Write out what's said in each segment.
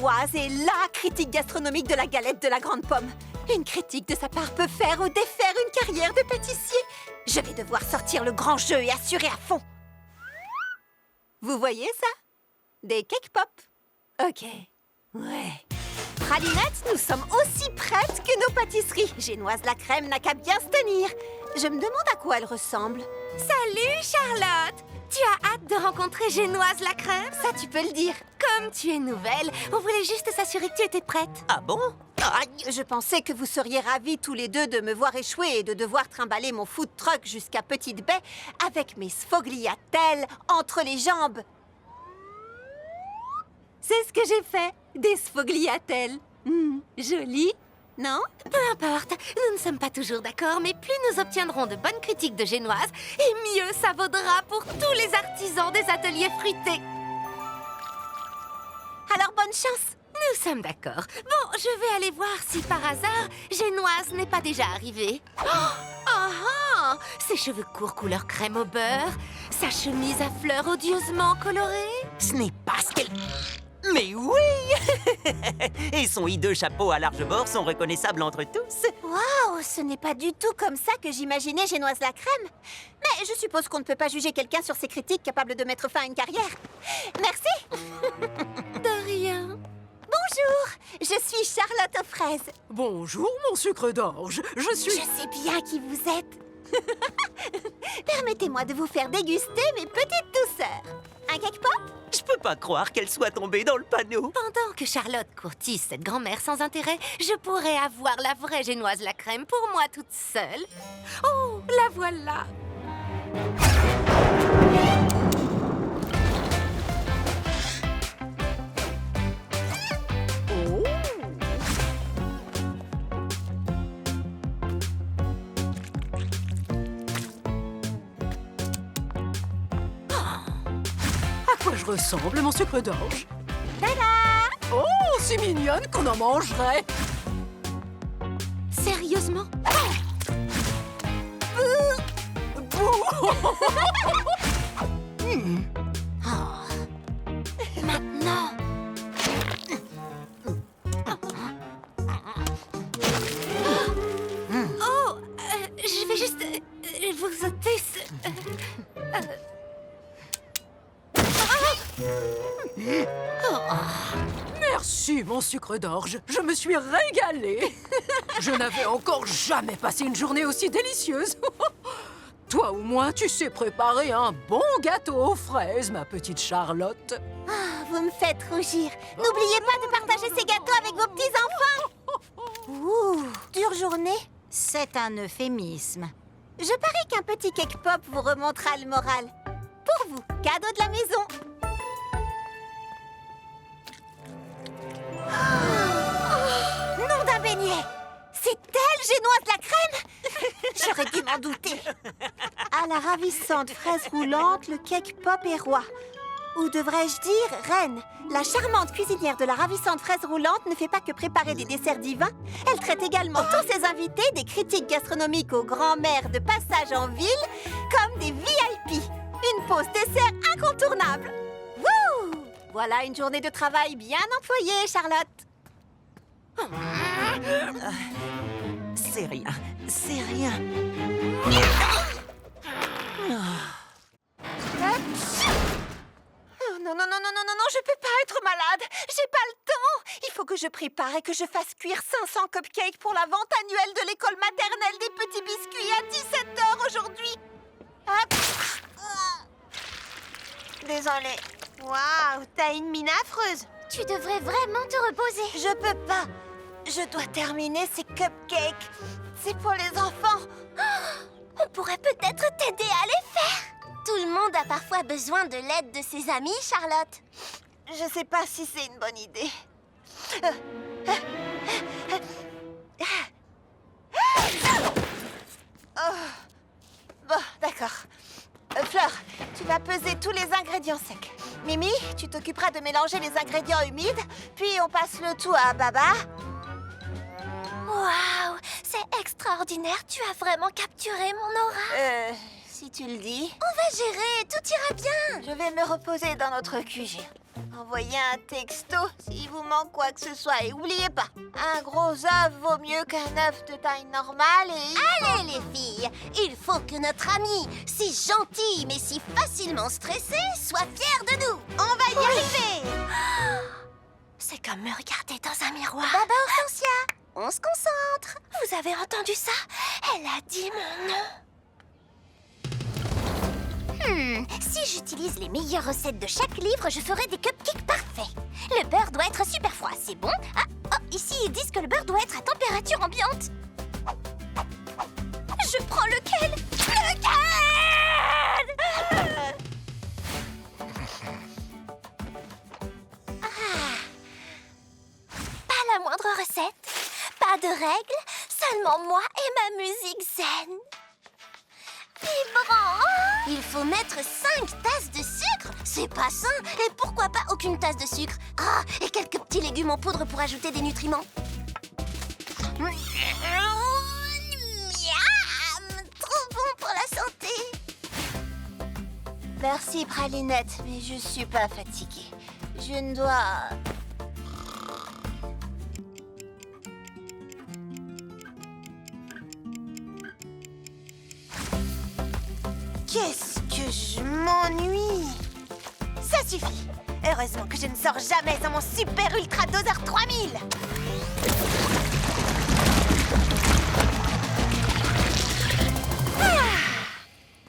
génoise est LA critique gastronomique de la galette de la Grande Pomme. Une critique de sa part peut faire ou défaire une carrière de pâtissier. Je vais devoir sortir le grand jeu et assurer à fond. Vous voyez ça? Des cake pop. Ok. Ouais. Pralinette, nous sommes aussi prêtes que nos pâtisseries. Génoise la crème n'a qu'à bien se tenir. Je me demande à quoi elle ressemble. Salut, Charlotte! Tu as hâte de rencontrer Génoise la crème? Ça, tu peux le dire. Comme tu es nouvelle, on voulait juste s'assurer que tu étais prête. Ah bon? Je pensais que vous seriez ravis tous les deux de me voir échouer et de devoir trimballer mon food truck jusqu'à Petite Baie avec mes sfogliatelles entre les jambes. C'est ce que j'ai fait, des sfogliatelles. Joli, non? Peu importe, nous ne sommes pas toujours d'accord, mais plus nous obtiendrons de bonnes critiques de Génoise, et mieux ça vaudra pour tous les artisans des ateliers fruités. Alors bonne chance. Nous sommes d'accord. Bon, je vais aller voir si par hasard, Génoise n'est pas déjà arrivée. Ses cheveux courts couleur crème au beurre, sa chemise à fleurs odieusement colorée. Ce n'est pas ce qu'elle... Mais oui! Et son hideux chapeau à large bord sont reconnaissables entre tous. Waouh, ce n'est pas du tout comme ça que j'imaginais Génoise la crème. Mais je suppose qu'on ne peut pas juger quelqu'un sur ses critiques capables de mettre fin à une carrière. Merci. De rien. Bonjour, je suis Charlotte aux fraises. Bonjour, mon sucre d'orge. Je suis... Je sais bien qui vous êtes. Permettez-moi de vous faire déguster mes petites douceurs. Un cake pop? Je peux pas croire qu'elle soit tombée dans le panneau. Pendant que Charlotte courtise cette grand-mère sans intérêt, je pourrais avoir la vraie Génoise la crème pour moi toute seule. Oh, la voilà! Oh. À quoi je ressemble, mon sucre d'orge? Tada! Oh, si mignonne qu'on en mangerait. Sérieusement? Maintenant! Oh, je vais juste vous ôter ce... Merci, mon sucre d'orge. Je me suis régalée. Je n'avais encore jamais passé une journée aussi délicieuse. Toi, au moins, tu sais préparer un bon gâteau aux fraises, ma petite Charlotte. Vous me faites rougir. N'oubliez pas de partager ces gâteaux avec vos petits-enfants. Ouh, dure journée? C'est un euphémisme. Je parie qu'un petit cake pop vous remontera le moral. Pour vous, cadeau de la maison. Nom d'un beignet! C'est elle, Génoise la crème? J'aurais dû m'en douter. À la ravissante fraise roulante, le cake pop est roi. Ou devrais-je dire reine? La charmante cuisinière de la ravissante fraise roulante ne fait pas que préparer des desserts divins. Elle traite également tous ses invités des critiques gastronomiques aux grands-mères de passage en ville comme des VIP. Une pause dessert incontournable. Wouh! Voilà une journée de travail bien employée, Charlotte. C'est rien, c'est rien. Oh, non, non, non, non, non, non, non, je peux pas être malade. J'ai pas le temps. Il faut que je prépare et que je fasse cuire 500 cupcakes pour la vente annuelle de l'école maternelle des petits biscuits à 17h aujourd'hui. Hop. Désolée. Waouh, t'as une mine affreuse. Tu devrais vraiment te reposer. Je peux pas. Je dois terminer ces cupcakes. C'est pour les enfants. On pourrait peut-être t'aider à les faire. Tout le monde a parfois besoin de l'aide de ses amis, Charlotte. Je sais pas si c'est une bonne idée. Oh. Bon, d'accord. Fleur, tu vas peser tous les ingrédients secs. Mimi, tu t'occuperas de mélanger les ingrédients humides, puis on passe le tout à Baba. Waouh, c'est extraordinaire. Tu as vraiment capturé mon aura. si tu le dis. On va gérer, tout ira bien. Je vais me reposer dans notre QG. Envoyez un texto s'il vous manque quoi que ce soit. Et oubliez pas, un gros œuf vaut mieux qu'un œuf de taille normale et... Allez les filles, il faut que notre amie, si gentille mais si facilement stressée, soit fière de nous. On va y arriver. C'est comme me regarder dans un miroir. Baba Hortensia, on se concentre. Vous avez entendu ça? Elle a dit mon nom. Si j'utilise les meilleures recettes de chaque livre, je ferai des cupcakes parfaits. Le beurre doit être super froid, c'est bon? Ah, oh, ici ils disent que le beurre doit être à température ambiante. Je prends lequel? Lequel? Pas la moindre recette, pas de règles, seulement moi et ma musique zen. Vibrant! Il faut mettre 5 tasses de sucre. C'est pas sain. Et pourquoi pas aucune tasse de sucre? Ah, et quelques petits légumes en poudre pour ajouter des nutriments. Miam! Trop bon pour la santé. Merci Pralinette, mais je suis pas fatiguée. Je ne dois... Qu'est-ce que je m'ennuie! Ça suffit! Heureusement que je ne sors jamais dans mon super ultra doseur 3000!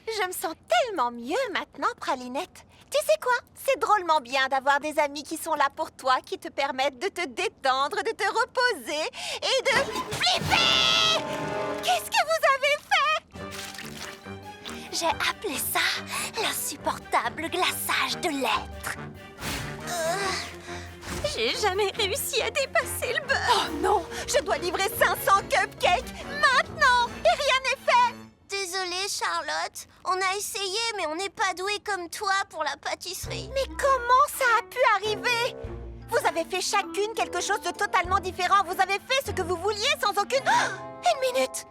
Je me sens tellement mieux maintenant, Pralinette. Tu sais quoi? C'est drôlement bien d'avoir des amis qui sont là pour toi, qui te permettent de te détendre, de te reposer et de flipper! Qu'est-ce que vous avez fait? J'ai appelé ça l'insupportable glaçage de l'être. J'ai jamais réussi à dépasser le beurre. Oh non! Je dois livrer 500 cupcakes maintenant! Et rien n'est fait! Désolée, Charlotte. On a essayé, mais on n'est pas doué comme toi pour la pâtisserie. Mais comment ça a pu arriver? Vous avez fait chacune quelque chose de totalement différent. Vous avez fait ce que vous vouliez sans aucune... Oh, une minute!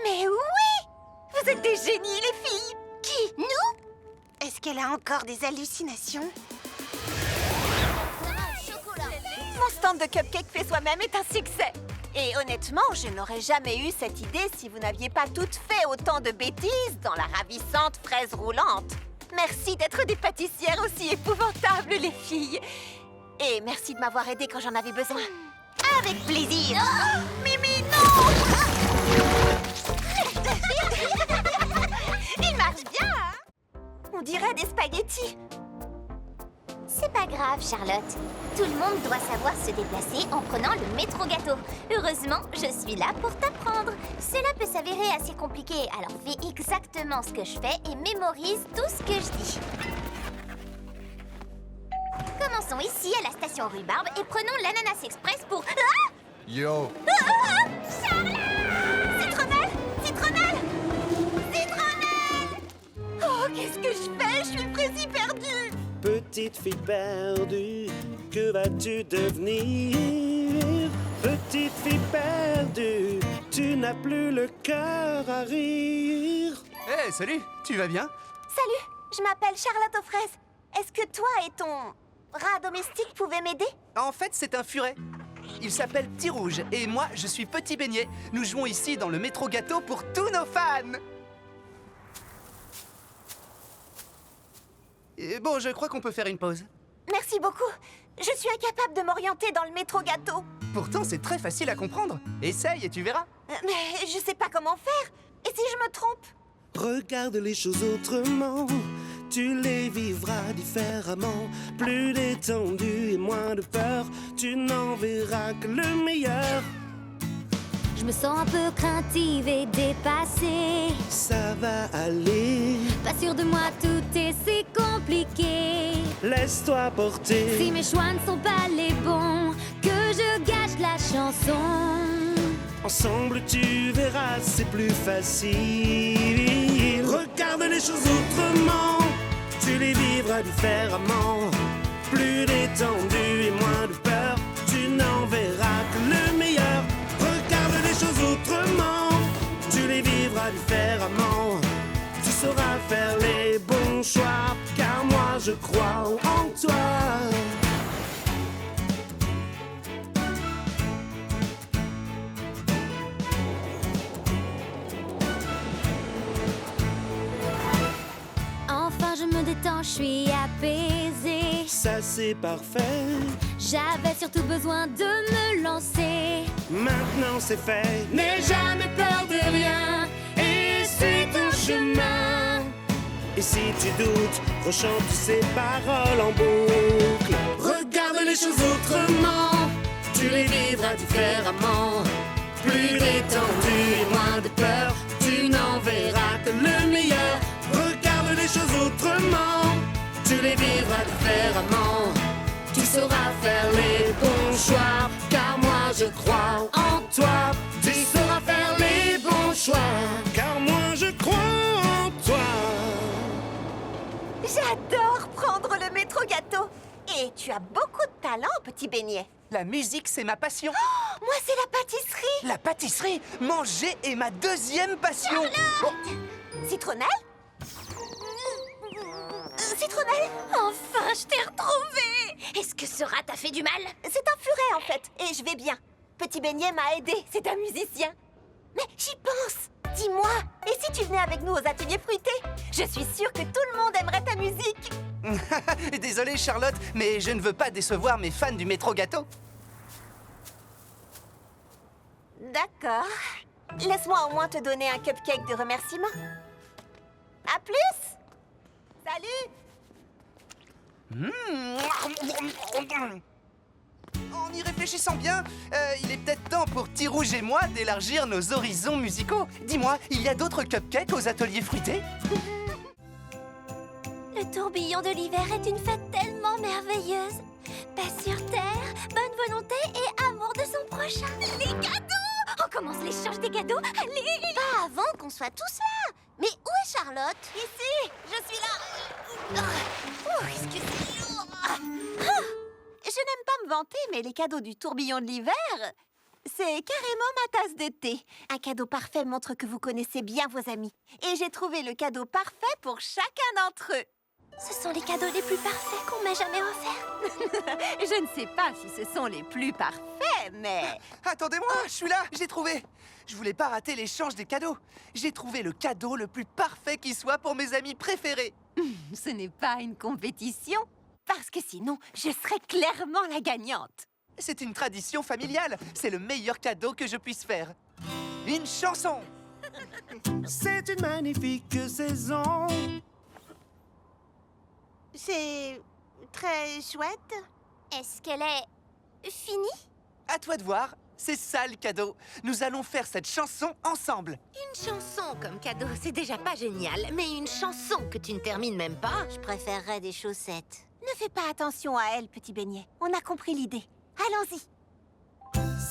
Mais oui! Vous êtes des génies, les filles! Qui? Nous? Est-ce qu'elle a encore des hallucinations? Mon stand de cupcake fait soi-même est un succès. Et honnêtement, je n'aurais jamais eu cette idée si vous n'aviez pas toutes fait autant de bêtises dans la ravissante fraise roulante. Merci d'être des pâtissières aussi épouvantables, les filles. Et merci de m'avoir aidée quand j'en avais besoin. Avec plaisir. Mimi, non! Il marche bien, hein? On dirait des spaghettis. C'est pas grave, Charlotte. Tout le monde doit savoir se déplacer en prenant le métro gâteau. Heureusement, je suis là pour t'apprendre. Cela peut s'avérer assez compliqué, alors fais exactement ce que je fais et mémorise tout ce que je dis. Commençons ici à la station Rhubarbe et prenons l'Ananas Express pour... Ah! Yo! Charlotte! Citronnelle! Citronnelle! Citronnelle! Oh, qu'est-ce que je fais? Je suis précis perdue. Petite fille perdue, que vas-tu devenir? Petite fille perdue, tu n'as plus le cœur à rire. Hé, salut, tu vas bien? Salut, je m'appelle Charlotte aux fraises. Est-ce que toi et ton rat domestique pouvaient m'aider? En fait, c'est un furet. Il s'appelle Petit Rouge et moi, je suis Petit Beignet. Nous jouons ici dans le métro gâteau pour tous nos fans. Et bon, je crois qu'on peut faire une pause. Merci beaucoup. Je suis incapable de m'orienter dans le métro gâteau. Pourtant, c'est très facile à comprendre. Essaye et tu verras. Mais je sais pas comment faire. Et si je me trompe? Regarde les choses autrement, tu les vivras différemment. Plus détendu et moins de peur, tu n'en verras que le meilleur. Je me sens un peu craintive et dépassée. Ça va aller, Pas sûre de moi, tout est si compliqué. laisse-toi porter. Si mes choix ne sont pas les bons, que je gâche la chanson. Ensemble tu verras, c'est plus facile. Regarde les choses autrement, tu les vivras différemment. Plus détendu et moins de peur, tu n'en verras que le meilleur. Regarde les choses autrement, tu les vivras différemment. Tu sauras sauras faire les bons choix, car moi je crois en toi. Enfin je me détends, je suis apaisée. Ça c'est parfait. J'avais surtout besoin de me lancer. Maintenant c'est fait. N'aie jamais peur de rien et suis ton chemin. Et si tu doutes, rechante ces paroles en boucle. Regarde les choses autrement, tu les vivras différemment. Plus détendu et moins de peur, tu n'en verras que le meilleur. Regarde les choses autrement, tu les vivras différemment. Tu sauras faire les bons choix, car moi je crois en toi. Tu sauras faire les bons choix, car moi je crois en toi. J'adore prendre le métro gâteau. Et tu as beaucoup de talent, petit beignet. La musique, c'est ma passion. Moi, c'est la pâtisserie. La pâtisserie, manger est ma deuxième passion. Citronnelle Citronnelle Enfin, je t'ai retrouvée! Est-ce que ce rat t'a fait du mal? C'est un furet, en fait, et je vais bien. Petit beignet m'a aidé, c'est un musicien. Mais j'y pense. Dis-moi, et si tu venais avec nous aux ateliers fruités? Je suis sûre que tout le monde aimerait ta musique. Désolée, Charlotte, mais je ne veux pas décevoir mes fans du métro gâteau. D'accord. Laisse-moi au moins te donner un cupcake de remerciement. À plus. Salut. En y réfléchissant bien, il est peut-être temps pour Tirouge et moi d'élargir nos horizons musicaux. Dis-moi, il y a d'autres cupcakes aux ateliers fruités? Le tourbillon de l'hiver est une fête tellement merveilleuse. Paix sur terre, bonne volonté et amour de son prochain. Les cadeaux! On commence l'échange des cadeaux. Allez! Pas avant qu'on soit tous là. Mais où est Charlotte? Ici, je suis là. Est-ce que c'est lourd? Je n'aime pas me vanter, mais les cadeaux du tourbillon de l'hiver, c'est carrément ma tasse de thé. Un cadeau parfait montre que vous connaissez bien vos amis. Et j'ai trouvé le cadeau parfait pour chacun d'entre eux. Ce sont les cadeaux les plus parfaits qu'on m'ait jamais offerts. Je ne sais pas si ce sont les plus parfaits, mais... Attendez-moi, je suis là, j'ai trouvé. Je voulais pas rater l'échange des cadeaux. J'ai trouvé le cadeau le plus parfait qui soit pour mes amis préférés. Ce n'est pas une compétition, parce que sinon, je serais clairement la gagnante. C'est une tradition familiale. C'est le meilleur cadeau que je puisse faire. Une chanson. C'est une magnifique saison. C'est très chouette. Est-ce qu'elle est finie? À toi de voir. C'est ça le cadeau. Nous allons faire cette chanson ensemble. Une chanson comme cadeau, c'est déjà pas génial, mais une chanson que tu ne termines même pas. Je préférerais des chaussettes. Ne fais pas attention à elle, petit beignet. On a compris l'idée. Allons-y.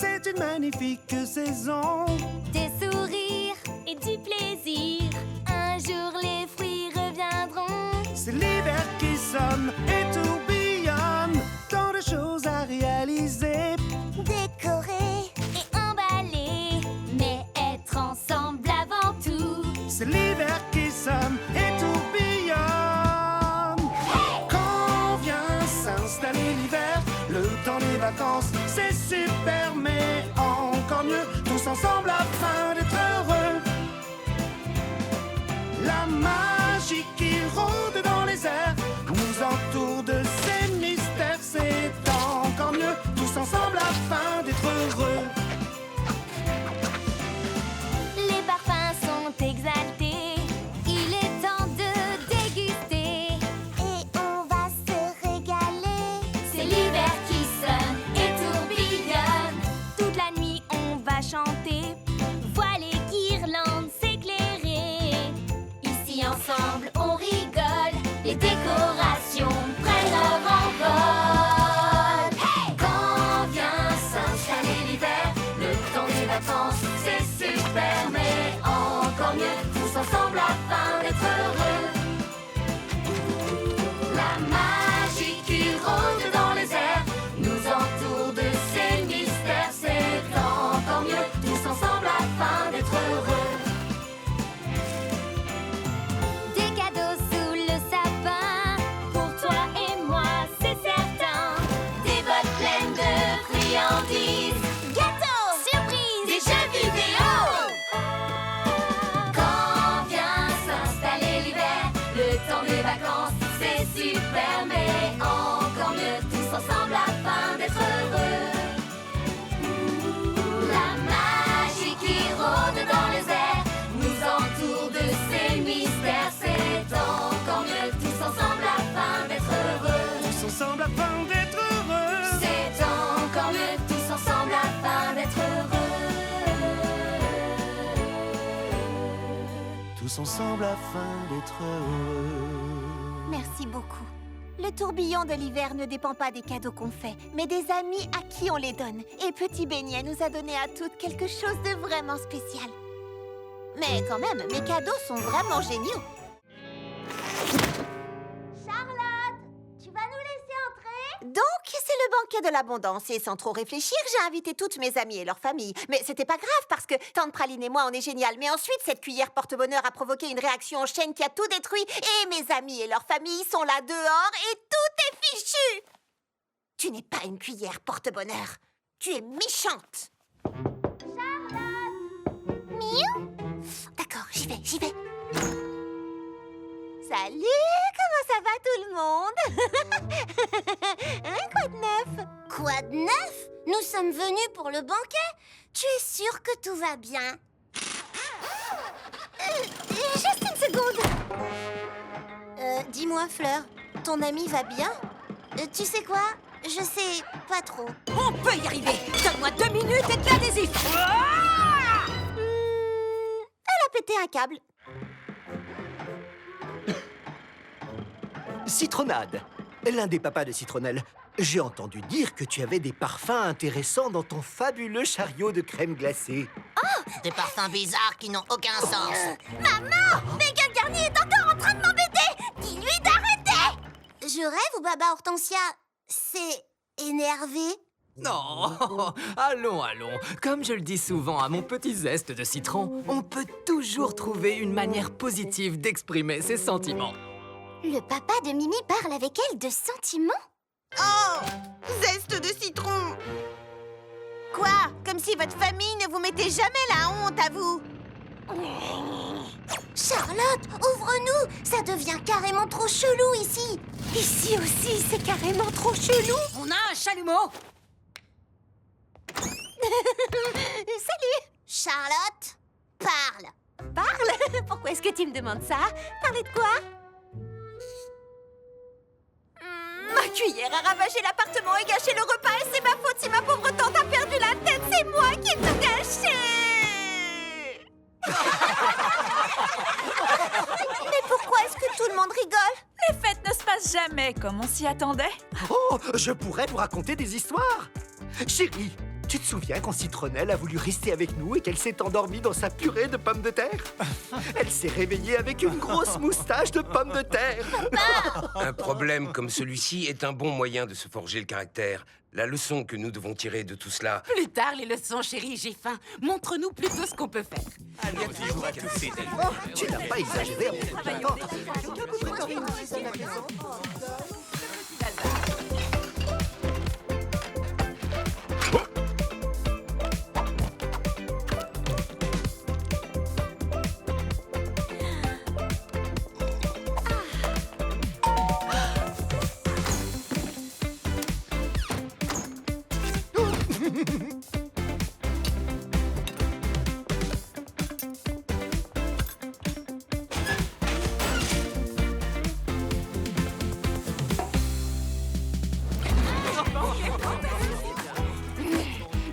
C'est une magnifique saison. Des sourires et du plaisir. Un jour les fruits reviendront. C'est l'hiver qui sonne et tourbillonne. Tant de choses à réaliser. Décorer et emballer. Mais être ensemble avant tout. C'est l'hiver qui sonne et tourbillonne. Quand vient s'installer l'hiver, le temps des vacances, c'est super, mais encore mieux, tous ensemble afin d'être heureux. La magie qui rôde dans les airs nous entoure de ces mystères, c'est encore mieux, tous ensemble afin d'être heureux. Les parfums sont exaltés. Il est temps de déguster. Et on va se régaler. C'est l'hiver qui sonne et tourbillonne. Toute la nuit on va chanter. Voiles et guirlandes s'éclairer. Ici ensemble on rigole. Les décorations tous ensemble afin d'être heureux. Merci beaucoup. Le tourbillon de l'hiver ne dépend pas des cadeaux qu'on fait, mais des amis à qui on les donne. Et Petit Beignet nous a donné à toutes quelque chose de vraiment spécial. Mais quand même, mes cadeaux sont vraiment géniaux. Charlotte, tu vas nous laisser entrer? Donc, c'est le banquet de l'abondance. Et sans trop réfléchir, j'ai invité toutes mes amies et leurs familles. Mais c'était pas grave parce que Tante Praline et moi, on est génial. Mais ensuite, cette cuillère porte-bonheur a provoqué une réaction en chaîne qui a tout détruit. Et mes amis et leurs familles sont là dehors et tout est fichu. Tu n'es pas une cuillère porte-bonheur. Tu es méchante. Miou? D'accord, j'y vais. Salut, comment ça va tout le monde? Hein, quoi de neuf? Quoi de neuf? Nous sommes venus pour le banquet. Tu es sûre que tout va bien? Juste une seconde. Dis-moi, Fleur, ton ami va bien? Tu sais quoi? Je sais pas trop. On peut y arriver. Donne-moi 2 minutes et de l'adhésif. Elle a pété un câble. Citronnade, l'un des papas de Citronnelle. J'ai entendu dire que tu avais des parfums intéressants dans ton fabuleux chariot de crème glacée. Des parfums bizarres qui n'ont aucun sens. Maman! Miguel Garnier est encore en train de m'embêter! Dis-lui d'arrêter! Je rêve ou Baba Hortensia s'est énervé? Non, allons. Comme je le dis souvent à mon petit zeste de citron, on peut toujours trouver une manière positive d'exprimer ses sentiments. Le papa de Mimi parle avec elle de sentiments? Oh! Zeste de citron! Quoi? Comme si votre famille ne vous mettait jamais la honte à vous! Charlotte, ouvre-nous! Ça devient carrément trop chelou ici! Ici aussi, c'est carrément trop chelou! On a un chalumeau. Salut! Charlotte, parle! Parle? Pourquoi est-ce que tu me demandes ça? Parler de quoi? Ma cuillère a ravagé l'appartement et gâché le repas et c'est ma faute si ma pauvre tante a perdu la tête. C'est moi qui ai tout gâché. Mais pourquoi est-ce que tout le monde rigole? Les fêtes ne se passent jamais comme on s'y attendait. Oh, je pourrais vous raconter des histoires. Chérie, tu te souviens quand Citronnelle a voulu rester avec nous et qu'elle s'est endormie dans sa purée de pommes de terre? Elle s'est réveillée avec une grosse moustache de pommes de terre. Un problème comme celui-ci est un bon moyen de se forger le caractère. La leçon que nous devons tirer de tout cela... Plus tard, les leçons, chérie, j'ai faim. Montre-nous plutôt ce qu'on peut faire. Tu n'as pas exagéré.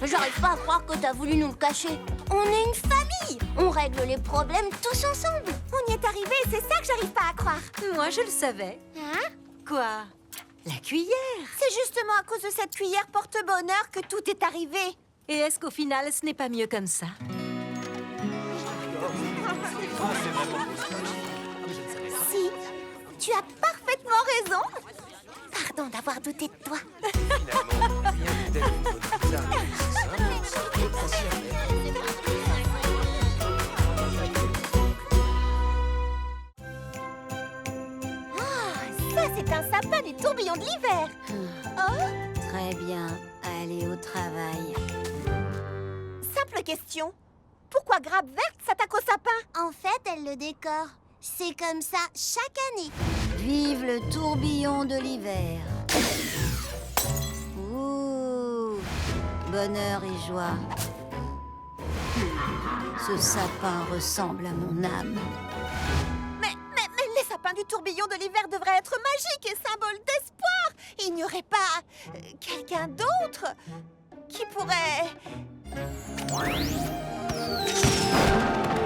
J'arrive pas à croire que t'as voulu nous le cacher. On est une famille. On règle les problèmes tous ensemble. On y est arrivé, c'est ça que j'arrive pas à croire. Moi, je le savais. Hein? Quoi? La cuillère. C'est justement à cause de cette cuillère porte-bonheur que tout est arrivé. Et est-ce qu'au final, ce n'est pas mieux comme ça? Si, tu as parfaitement raison. Pardon d'avoir douté de toi. Finalement, rien de tel que tout ça. Ça, c'est un sapin du tourbillon de l'hiver. Oh, Très bien, allez au travail. simple question. Pourquoi Grappe Verte s'attaque au sapin? En fait, elle le décore. C'est comme ça chaque année. Vive le tourbillon de l'hiver. Ouh, bonheur et joie. Ce sapin ressemble à mon âme. Mais les sapins du tourbillon de l'hiver devraient être magiques et symboles d'espoir. Il n'y aurait pas quelqu'un d'autre qui pourrait...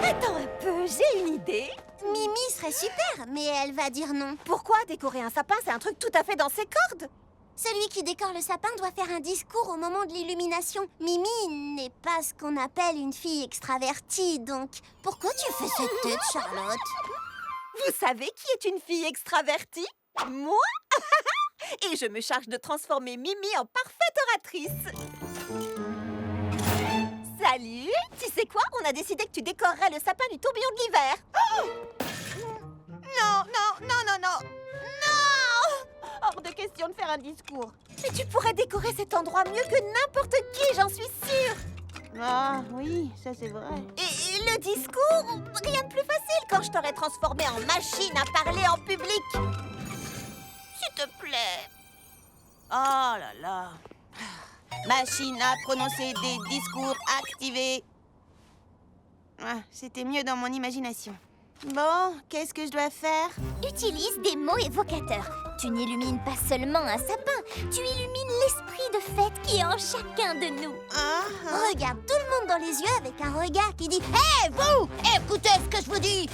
Attends un peu. j'ai une idée. Mimi serait super, mais elle va dire non. Pourquoi décorer un sapin, c'est un truc tout à fait dans ses cordes. Celui qui décore le sapin doit faire un discours au moment de l'illumination. Mimi n'est pas ce qu'on appelle une fille extravertie, donc pourquoi tu fais cette tête, Charlotte? Vous savez qui est une fille extravertie? Moi. Et je me charge de transformer Mimi en parfaite oratrice. Salut! Tu sais quoi? On a décidé que tu décorerais le sapin du tourbillon de l'hiver. Oh! Non, non, non, non, non! Non! Hors de question de faire un discours. Mais tu pourrais décorer cet endroit mieux que n'importe qui, j'en suis sûre. Ah, oui, ça c'est vrai. Et le discours? Rien de plus facile quand je t'aurais transformé en machine à parler en public. S'il te plaît. Oh là là. Machine à prononcer des discours activés. Ah, c'était mieux dans mon imagination. Bon, qu'est-ce que je dois faire? Utilise des mots évocateurs. Tu n'illumines pas seulement un sapin, tu illumines l'esprit de fête qui est en chacun de nous. Regarde tout le monde dans les yeux avec un regard qui dit « Hé, vous! Écoutez ce que je vous dis !»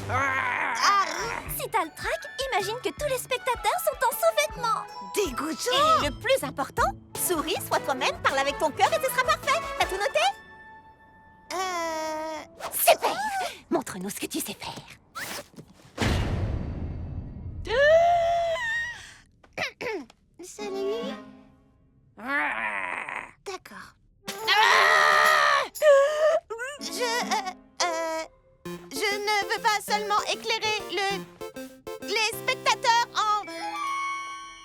Si t'as le trac, imagine que tous les spectateurs sont en sous-vêtements. Dégoûtant! Et le plus important, souris, sois toi-même, parle avec ton cœur et ce sera parfait. T'as tout noté? Super! Montre-nous ce que tu sais faire. Salut. D'accord. Je ne veux pas seulement éclairer les spectateurs en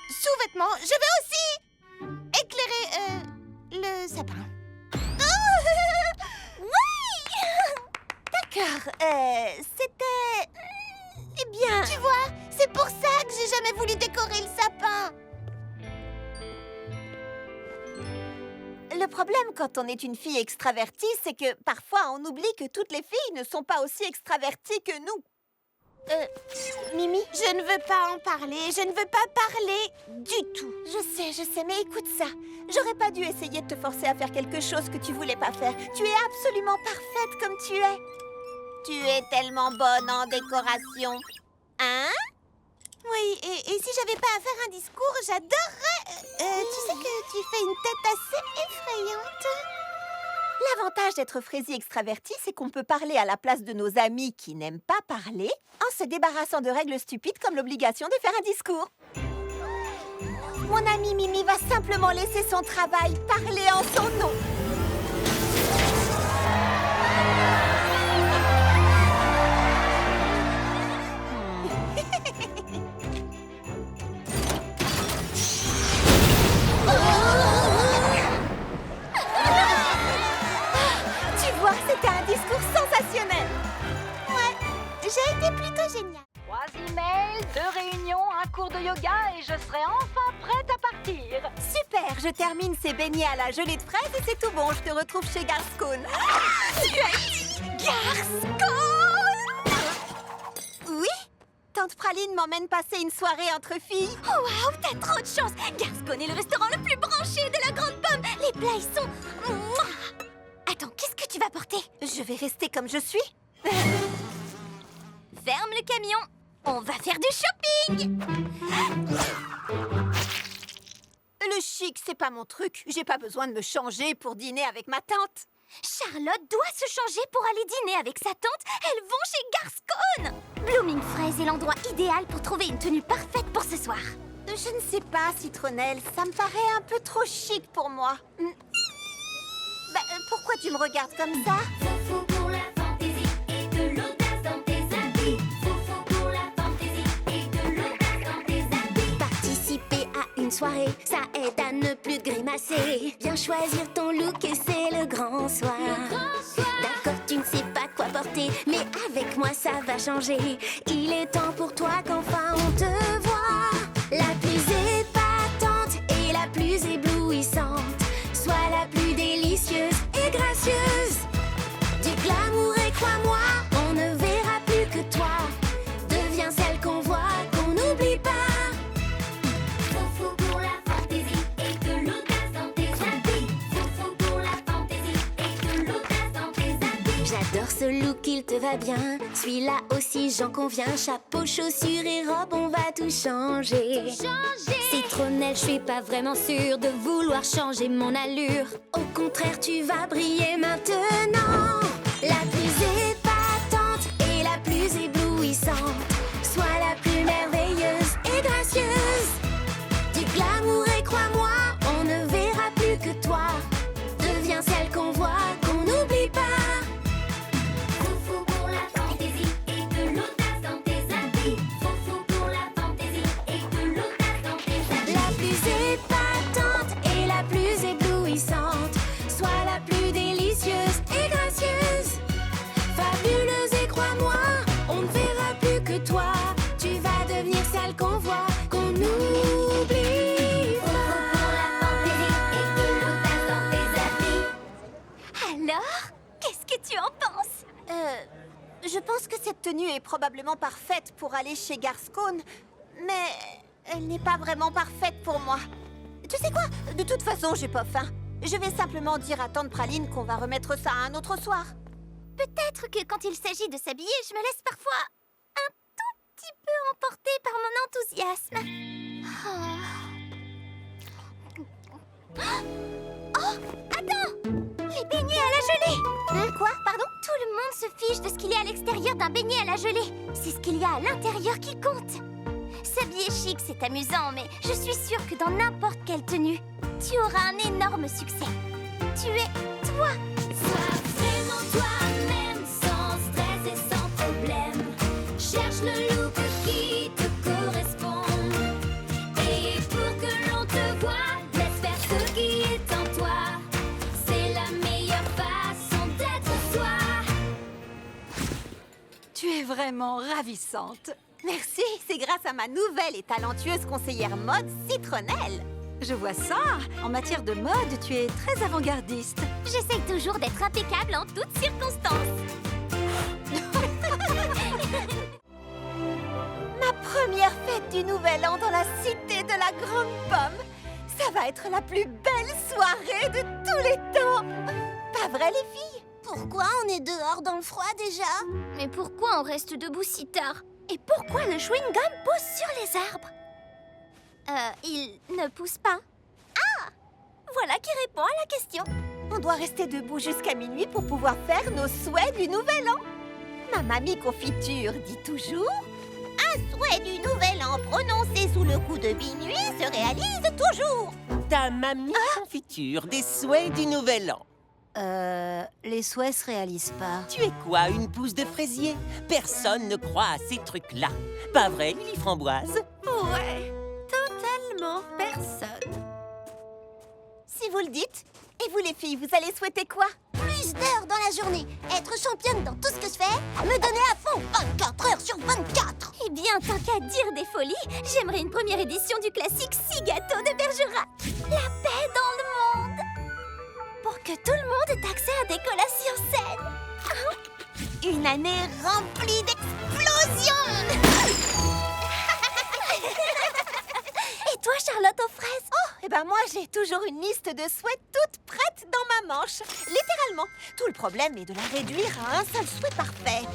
sous-vêtements. Je veux aussi éclairer le sapin. Oui. D'accord. C'était... Eh bien... Tu vois, c'est pour ça que j'ai jamais voulu décorer le sapin. Le problème quand on est une fille extravertie, c'est que parfois on oublie que toutes les filles ne sont pas aussi extraverties que nous. Mimi, je ne veux pas en parler, je ne veux pas parler du tout. Je sais, mais écoute ça. J'aurais pas dû essayer de te forcer à faire quelque chose que tu voulais pas faire. Tu es absolument parfaite comme tu es. Tu es tellement bonne en décoration. Hein? Oui, et si j'avais pas à faire un discours, j'adorerais... tu sais que tu fais une tête assez effrayante. L'avantage d'être Frézy extravertie, c'est qu'on peut parler à la place de nos amis qui n'aiment pas parler, en se débarrassant de règles stupides comme l'obligation de faire un discours. Mon amie Mimi va simplement laisser son travail parler en son nom. Tu vois, c'était un discours sensationnel. Ouais, j'ai été plutôt géniale. 3 emails, 2 réunions, un cours de yoga et je serai enfin prête à partir. Super, je termine ces beignets à la gelée de fraises et c'est tout bon. Je te retrouve chez Garscone. Tu as dit Garscone? Oui, Tante Praline m'emmène passer une soirée entre filles. Oh waouh, t'as trop de chance. Garscone est le restaurant le plus branché de la Grande Pomme. Les plats, ils sont... Mouah. Attends, qu'est-ce que tu vas porter? Je vais rester comme je suis. Ferme le camion. On va faire du shopping. Le chic, c'est pas mon truc. J'ai pas besoin de me changer pour dîner avec ma tante. Charlotte doit se changer pour aller dîner avec sa tante. Elles vont chez Garscone. Blooming Fraise est l'endroit idéal pour trouver une tenue parfaite pour ce soir. Je ne sais pas, Citronnelle. Ça me paraît un peu trop chic pour moi. Pourquoi tu me regardes comme ça? Foufou pour la fantaisie et de l'audace dans tes habits. Foufou pour la fantaisie et de l'audace dans tes habits. Participer à une soirée, ça aide à ne plus grimacer. Viens choisir ton look et c'est le grand soir. D'accord, tu ne sais pas quoi porter, mais avec moi ça va changer. Il est temps pour toi qu'enfin on te voit. La plus épatante et la plus éblouissante. Sois la plus délicieuse et gracieuse. Du glamour et crois-moi, on ne verra plus que toi. Deviens celle qu'on voit, qu'on n'oublie pas. Foufou pour la fantaisie et de l'audace dans tes habits. Foufou pour la fantaisie et de l'audace dans tes habits. J'adore ce look, il te va bien. Celui-là aussi, j'en conviens. Chapeau, chaussures et robe, on va tout changer. Citronnelle, je suis pas vraiment sûre de vouloir changer mon allure. Au contraire, tu vas briller maintenant. La plus épatante et la plus éblouissante. Sois la plus merveilleuse et gracieuse. Du glamour et crois-moi, on ne verra plus que toi. Deviens celle qu'on voit, qu'on n'oublie pas. Foufou pour la fantaisie et de l'audace dans tes habits. Foufou pour la fantaisie et de l'audace dans tes habits. La plus épatante et la plus éblouissante. Sois la plus délicieuse et gracieuse. Fabuleuse et crois-moi, on ne verra plus que toi. Tu vas devenir celle qu'on voit, qu'on oublie pas. Pour la fantaisie et de l'audace dans tes habits. Alors, qu'est-ce que tu en penses? Je pense que cette tenue est probablement parfaite pour aller chez Garscon, mais elle n'est pas vraiment parfaite pour moi. Tu sais quoi? De toute façon, j'ai pas faim. Je vais simplement dire à Tante Praline qu'on va remettre ça un autre soir. Peut-être que quand il s'agit de s'habiller, je me laisse parfois un tout petit peu emporter par mon enthousiasme. Oh, attends! Les beignets à la gelée! Quoi? Pardon? Tout le monde se fiche de ce qu'il y a à l'extérieur d'un beignet à la gelée. C'est ce qu'il y a à l'intérieur qui compte. S'habiller chic, c'est amusant, mais je suis sûre que dans n'importe quelle tenue, tu auras un énorme succès. Tu es toi! Sois vraiment toi-même, sans stress et sans problème. Cherche le look qui te correspond. Et pour que l'on te voie, laisse faire ce qui est en toi. C'est la meilleure façon d'être soi. Tu es vraiment ravissante. Merci, c'est grâce à ma nouvelle et talentueuse conseillère mode, Citronnelle. Je vois ça. En matière de mode, tu es très avant-gardiste. J'essaie toujours d'être impeccable en toutes circonstances. Ma première fête du Nouvel An dans la cité de la Grande Pomme. Ça va être la plus belle soirée de tous les temps. Pas vrai, les filles? Pourquoi on est dehors dans le froid déjà? Mais pourquoi on reste debout si tard? Et pourquoi le chewing-gum pousse sur les arbres? Il ne pousse pas. Ah! Voilà qui répond à la question. On doit rester debout jusqu'à minuit pour pouvoir faire nos souhaits du Nouvel An. Ma mamie confiture dit toujours: un souhait du Nouvel An prononcé sous le coup de minuit se réalise toujours. Ta mamie confiture des souhaits du Nouvel An. Les souhaits se réalisent pas. Tu es quoi, une pousse de fraisier? Personne ne croit à ces trucs-là. Pas vrai, Lily Framboise? Ouais, totalement personne. Si vous le dites. Et vous les filles, vous allez souhaiter quoi? Plus d'heures dans la journée, être championne dans tout ce que je fais, me donner à fond 24 heures sur 24. Eh bien, tant qu'à dire des folies, j'aimerais une première édition du classique 6 gâteaux de Bergerac. La paix dans le monde. Pour que tout le monde ait accès à des collations saines. Une année remplie d'explosions. Et toi, Charlotte aux fraises? Oh, et ben moi, j'ai toujours une liste de souhaits toute prête dans ma manche. Littéralement. Tout le problème est de la réduire à un seul souhait parfait.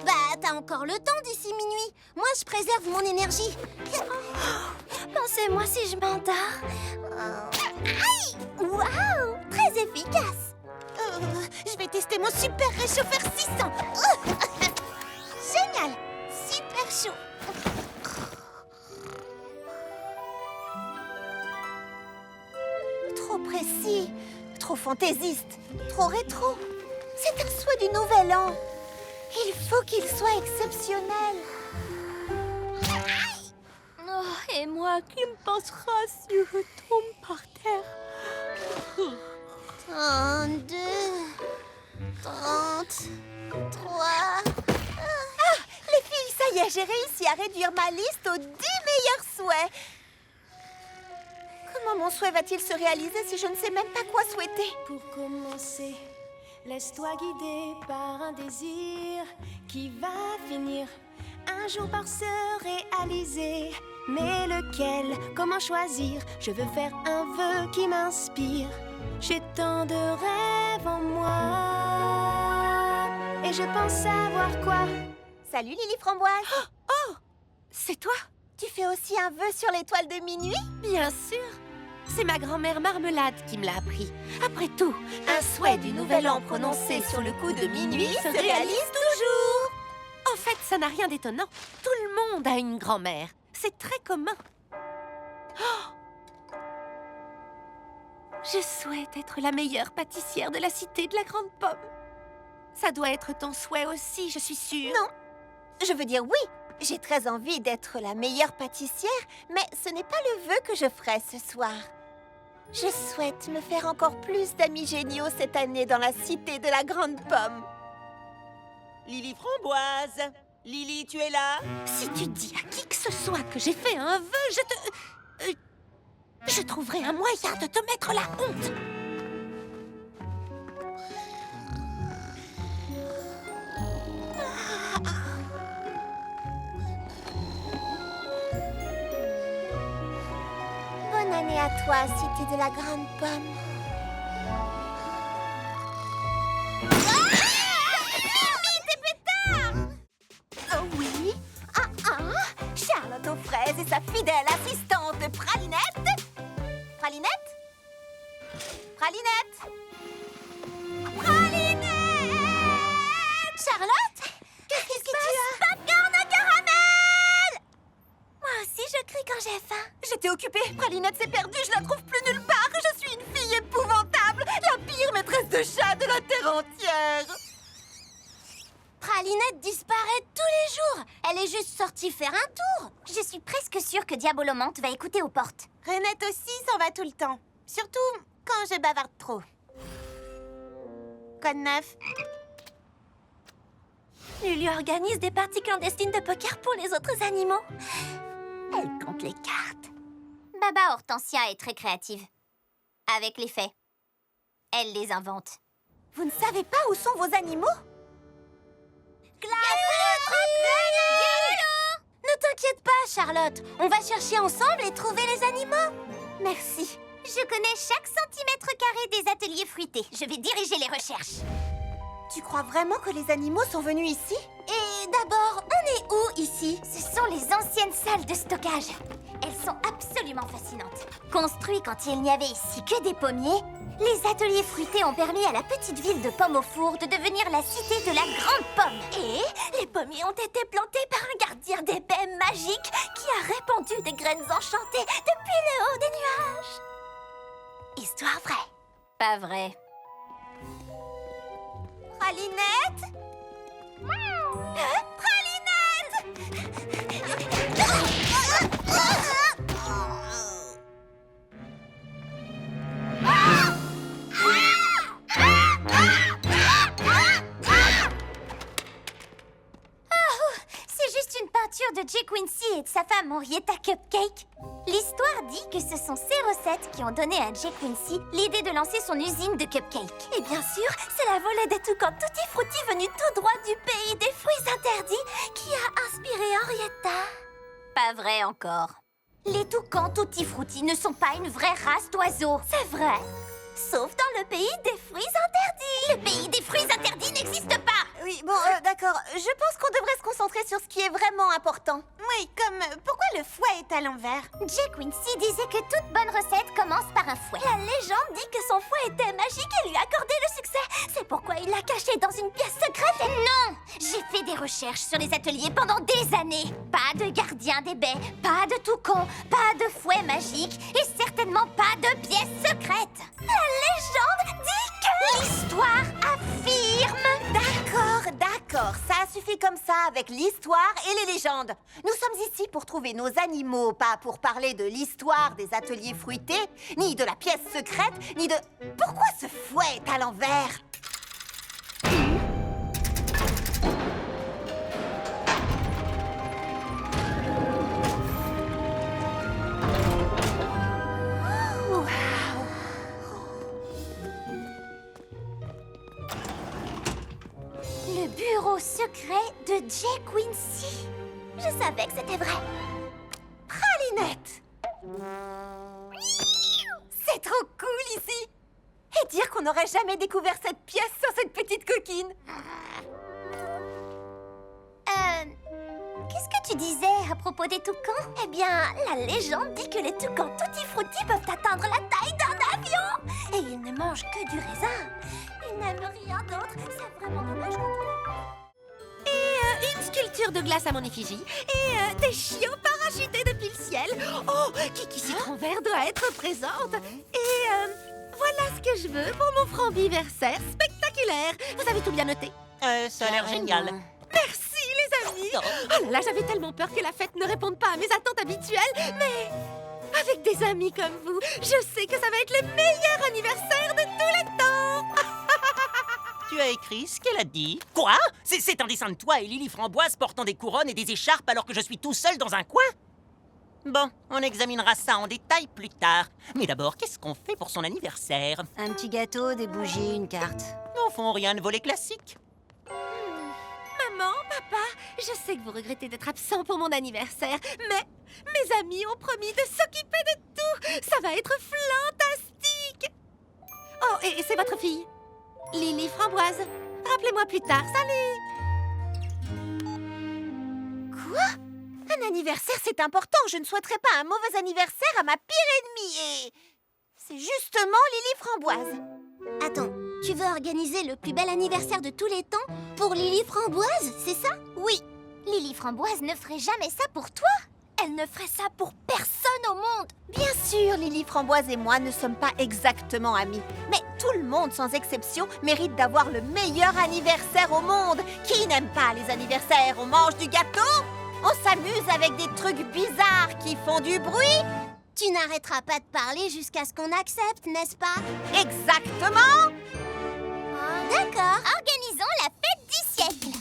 Bah, t'as encore le temps d'ici minuit. Moi, je préserve mon énergie. Pensez-moi si je m'endors. Aïe! Waouh! Très efficace. Je vais tester mon super réchauffeur 600. Génial! Super chaud. Trop précis, trop fantaisiste, trop rétro. C'est un souhait du Nouvel An. Il faut qu'il soit exceptionnel. Oh, et moi qui me passera si je tombe par terre. 32, 33... Ah, les filles, ça y est, j'ai réussi à réduire ma liste aux 10 meilleurs souhaits. Comment mon souhait va-t-il se réaliser si je ne sais même pas quoi souhaiter? Pour commencer, laisse-toi guider par un désir qui va finir un jour par se réaliser. Mais lequel? Comment choisir? Je veux faire un vœu qui m'inspire. J'ai tant de rêves en moi. mais je pense savoir quoi. Salut Lily Framboise. Oh, c'est toi? Tu fais aussi un vœu sur l'étoile de minuit? Bien sûr. C'est ma grand-mère Marmelade qui me l'a appris. Après tout, un souhait du nouvel an prononcé sur le coup de minuit se réalise toujours. En fait, ça n'a rien d'étonnant. Tout le monde a une grand-mère. C'est très commun. Oh! Je souhaite être la meilleure pâtissière de la cité de la Grande Pomme. Ça doit être ton souhait aussi, je suis sûre. Non, je veux dire oui. J'ai très envie d'être la meilleure pâtissière, mais ce n'est pas le vœu que je ferai ce soir. Je souhaite me faire encore plus d'amis géniaux cette année dans la cité de la Grande Pomme. Lily Framboise! Lily, tu es là? Si tu dis à qui que ce soit que j'ai fait un vœu, je trouverai un moyen de te mettre la honte. Bonne année à toi, cité de la Grande Pomme. Oh oui? Charlotte aux fraises et sa fidèle assistante Pralinette. Pralinette? Pralinette? Pralinette! Charlotte? Qu'est-ce que tu as? Popcorn au caramel! Moi aussi, je crie quand j'ai faim. J'étais occupée. Pralinette s'est perdue. Je la trouve plus nulle part. Je suis une fille épouvantable. La pire maîtresse de chat de la terre entière. Pralinette disparaît tous les jours. Elle est juste sortie faire un tour. Je suis presque sûre que Diabolomante va écouter aux portes. Renette aussi s'en va tout le temps. Surtout quand je bavarde trop. Code 9. Lulu organise des parties clandestines de poker pour les autres animaux. Elle compte les cartes. Baba Hortensia est très créative. Avec les faits. Elle les invente. Vous ne savez pas où sont vos animaux? Ne t'inquiète pas, Charlotte. On va chercher ensemble et trouver les animaux. Merci. Je connais chaque centimètre carré des ateliers fruités. Je vais diriger les recherches. Tu crois vraiment que les animaux sont venus ici? Et d'abord, on est où ici? Ce sont les anciennes salles de stockage. Elles sont absolument fascinantes. Construites quand il n'y avait ici que des pommiers, les ateliers fruités ont permis à la petite ville de Pomme au Four de devenir la cité de la Grande Pomme. Et les pommiers ont été plantés par un gardien d'épée magique qui a répandu des graines enchantées depuis le haut des nuages. Histoire vraie. Pas vraie. Pralinette? C'est juste une peinture de Jay Quincy et de sa femme Henrietta Cupcake. L'histoire dit que ce sont ces recettes qui ont donné à Jay Quincy l'idée de lancer son usine de cupcakes. Et bien sûr, c'est la volée des toucans Tutti Frutti venue tout droit du pays des fruits interdits qui a inspiré Henrietta. Pas vrai encore. Les toucans Tutti Frutti ne sont pas une vraie race d'oiseaux, c'est vrai. Sauf dans le pays des fruits interdits. Le pays des fruits interdits n'existe pas. Oui, bon, d'accord. Je pense qu'on devrait se concentrer sur ce qui est vraiment important. Oui, comme pourquoi le fouet est à l'envers? Jay Quincy disait que toute bonne recette commence par un fouet. La légende dit que son fouet était magique et lui accordait le succès. C'est pourquoi il l'a caché dans une pièce secrète. Non! J'ai fait des recherches sur les ateliers pendant des années. Pas de gardien des baies, pas de toucan, pas de fouet magique et certainement pas de pièce secrète. La légende dit que... L'histoire affirme... D'accord, ça suffit comme ça avec l'histoire et les légendes. Nous sommes ici pour trouver nos animaux, pas pour parler de l'histoire des ateliers fruités, ni de la pièce secrète, ni de... Pourquoi ce fouet est à l'envers? Le bureau secret de Jay Quincy. Je savais que c'était vrai. Pralinette! C'est trop cool ici! Et dire qu'on n'aurait jamais découvert cette pièce sans cette petite coquine! Qu'est-ce que tu disais à propos des toucans? Eh bien, la légende dit que les toucans tutti frutti peuvent atteindre la taille d'un avion. Et ils ne mangent que du raisin. Ils n'aiment rien d'autre. C'est vraiment dommage quand Une sculpture de glace à mon effigie et des chiots parachutés depuis le ciel. Oh, Kiki Citron Vert doit être présente. Et voilà ce que je veux pour mon frambiversaire spectaculaire. Vous avez tout bien noté? Ça a l'air génial. Merci, les amis. Oh là là, j'avais tellement peur que la fête ne réponde pas à mes attentes habituelles. Mais avec des amis comme vous, je sais que ça va être le meilleur anniversaire de tous les temps. Tu as écrit ce qu'elle a dit. Quoi? C'est un dessin de toi et Lily Framboise portant des couronnes et des écharpes alors que je suis tout seul dans un coin? Bon, on examinera ça en détail plus tard. Mais d'abord, qu'est-ce qu'on fait pour son anniversaire? Un petit gâteau, des bougies, une carte. Au fond, rien de volet classique. Maman, papa, je sais que vous regrettez d'être absent pour mon anniversaire, mais mes amis ont promis de s'occuper de tout. Ça va être fantastique. Oh, et c'est votre fille, Lily Framboise. Rappelez-moi plus tard. Salut. Quoi? Un anniversaire, c'est important. Je ne souhaiterais pas un mauvais anniversaire à ma pire ennemie. Et c'est justement Lily Framboise. Attends, tu veux organiser le plus bel anniversaire de tous les temps pour Lily Framboise, c'est ça? Oui. Lily Framboise ne ferait jamais ça pour toi. Elle ne ferait ça pour personne au monde. Bien sûr, Lily Framboise et moi ne sommes pas exactement amis. Mais tout le monde, sans exception, mérite d'avoir le meilleur anniversaire au monde. Qui n'aime pas les anniversaires? On mange du gâteau? On s'amuse avec des trucs bizarres qui font du bruit? Tu n'arrêteras pas de parler jusqu'à ce qu'on accepte, n'est-ce pas? Exactement! D'accord, organisons la fête du siècle.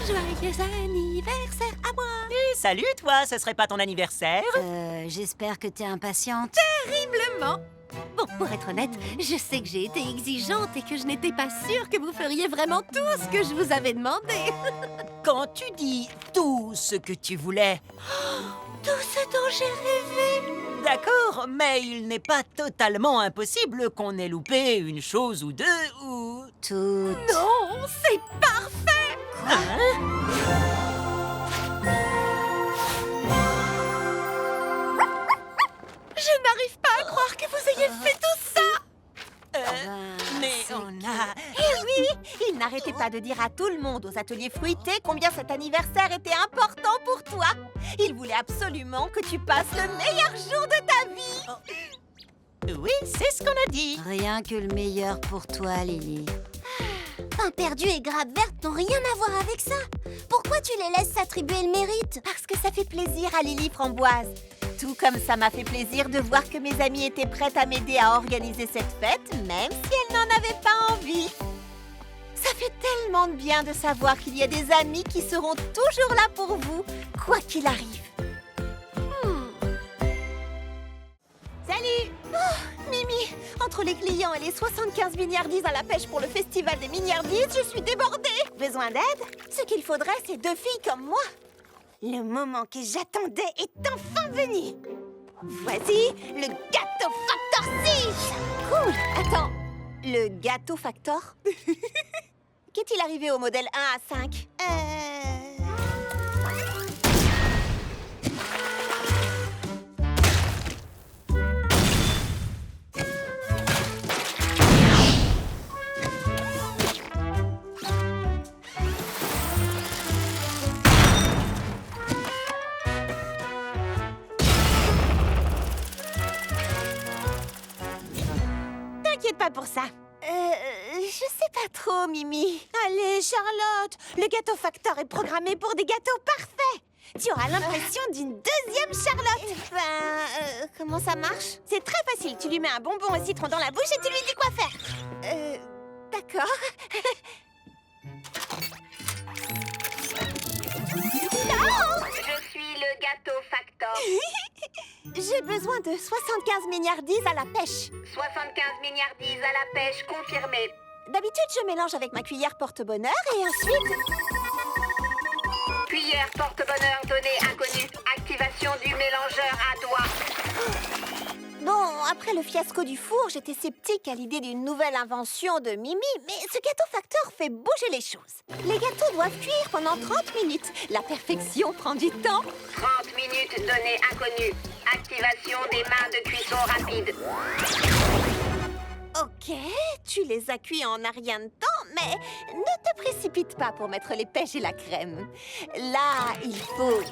Joyeux anniversaire à moi. Et salut, toi, ce serait pas ton anniversaire? J'espère que t'es impatiente. Terriblement. Bon, pour être honnête, je sais que j'ai été exigeante et que je n'étais pas sûre que vous feriez vraiment tout ce que je vous avais demandé. Quand tu dis tout ce que tu voulais... Tout ce dont j'ai rêvé. D'accord, mais il n'est pas totalement impossible qu'on ait loupé une chose ou deux ou... Tout. Non, c'est parfait. Hein? Je n'arrive pas à croire que vous ayez fait tout ça. Mais on a... Eh oui, il n'arrêtait pas de dire à tout le monde aux ateliers fruités combien cet anniversaire était important pour toi. Il voulait absolument que tu passes le meilleur jour de ta vie. Oui, c'est ce qu'on a dit. Rien que le meilleur pour toi, Lily. Pain perdu et grappe verte n'ont rien à voir avec ça. Pourquoi tu les laisses s'attribuer le mérite? Parce que ça fait plaisir à Lily Framboise. Tout comme ça m'a fait plaisir de voir que mes amies étaient prêtes à m'aider à organiser cette fête, même si elles n'en avaient pas envie. Ça fait tellement de bien de savoir qu'il y a des amis qui seront toujours là pour vous, quoi qu'il arrive. Salut! Oh, Mimi, entre les clients et les 75 milliardises à la pêche pour le festival des milliardises, je suis débordée. Besoin d'aide? Ce qu'il faudrait, c'est 2 filles comme moi. Le moment que j'attendais est enfin venu. Voici le Gâteau Factor 6. Cool. Attends, le Gâteau Factor? Qu'est-il arrivé au modèle 1 à 5? pour ça? Je sais pas trop, Mimi. Allez, Charlotte, le gâteau facteur est programmé pour des gâteaux parfaits. Tu auras l'impression d'une deuxième Charlotte. Comment ça marche? C'est très facile, tu lui mets un bonbon au citron dans la bouche et tu lui dis quoi faire. D'accord. Je suis le gâteau facteur. J'ai besoin de 75 milliardises à la pêche. 75 milliardises à la pêche, confirmé. D'habitude, je mélange avec ma cuillère porte-bonheur et ensuite... Cuillère porte-bonheur, donnée inconnue. Activation du mélangeur à doigts. Bon, après le fiasco du four, j'étais sceptique à l'idée d'une nouvelle invention de Mimi, mais ce gâteau facteur fait bouger les choses. Les gâteaux doivent cuire pendant 30 minutes. La perfection prend du temps. 30 minutes, donnée inconnue. Activation des mains de cuisson rapide. Ok, tu les as cuits en un rien de temps, mais ne te précipite pas pour mettre les pêches et la crème. Là, il faut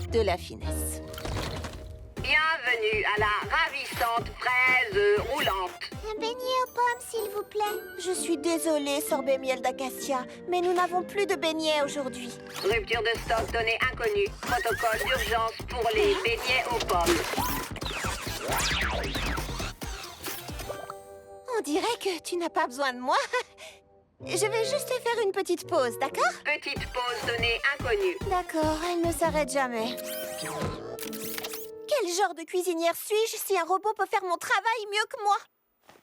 de la finesse. Bienvenue à la ravissante fraise roulante. Un beignet aux pommes, s'il vous plaît. Je suis désolée, sorbet miel d'acacia, mais nous n'avons plus de beignets aujourd'hui. Rupture de stock, donnée inconnue. Protocole d'urgence pour les beignets aux pommes. On dirait que tu n'as pas besoin de moi. Je vais juste faire une petite pause, d'accord? Petite pause, donnée inconnue. D'accord, elle ne s'arrête jamais. Quel genre de cuisinière suis-je si un robot peut faire mon travail mieux que moi?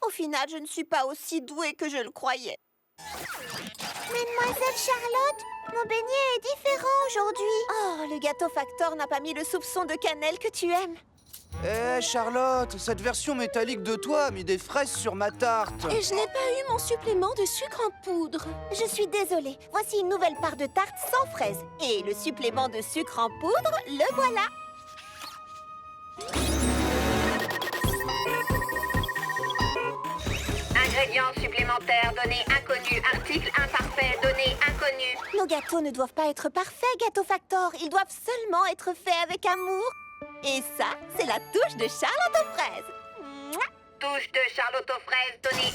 Au final, je ne suis pas aussi douée que je le croyais. Mademoiselle Charlotte, mon beignet est différent aujourd'hui. Oh, le gâteau facteur n'a pas mis le soupçon de cannelle que tu aimes. Eh Charlotte, cette version métallique de toi a mis des fraises sur ma tarte. Et je n'ai pas eu mon supplément de sucre en poudre. Je suis désolée. Voici une nouvelle part de tarte sans fraises. Et le supplément de sucre en poudre, le voilà. Ingrédients supplémentaires, données inconnues. Article imparfait, données inconnues. Nos gâteaux ne doivent pas être parfaits, Gâteau Factor. Ils doivent seulement être faits avec amour. Et ça, c'est la touche de Charlotte aux fraises. Mouah. Touche de Charlotte aux fraises, donnée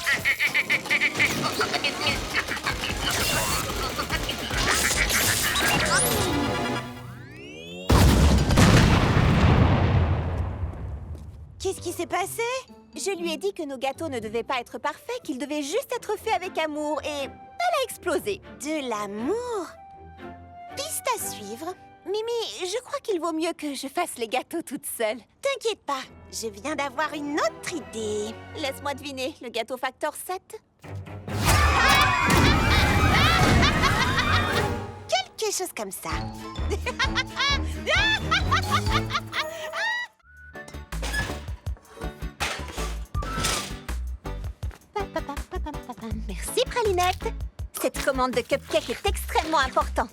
Qu'est-ce qui s'est passé? Je lui ai dit que nos gâteaux ne devaient pas être parfaits, qu'ils devaient juste être faits avec amour. Et elle a explosé. De l'amour? Piste à suivre. Mimi, je crois qu'il vaut mieux que je fasse les gâteaux toute seule. T'inquiète pas, je viens d'avoir une autre idée. Laisse-moi deviner, le gâteau facteur 7? Quelque chose comme ça. Merci, Pralinette. Cette commande de cupcake est extrêmement importante.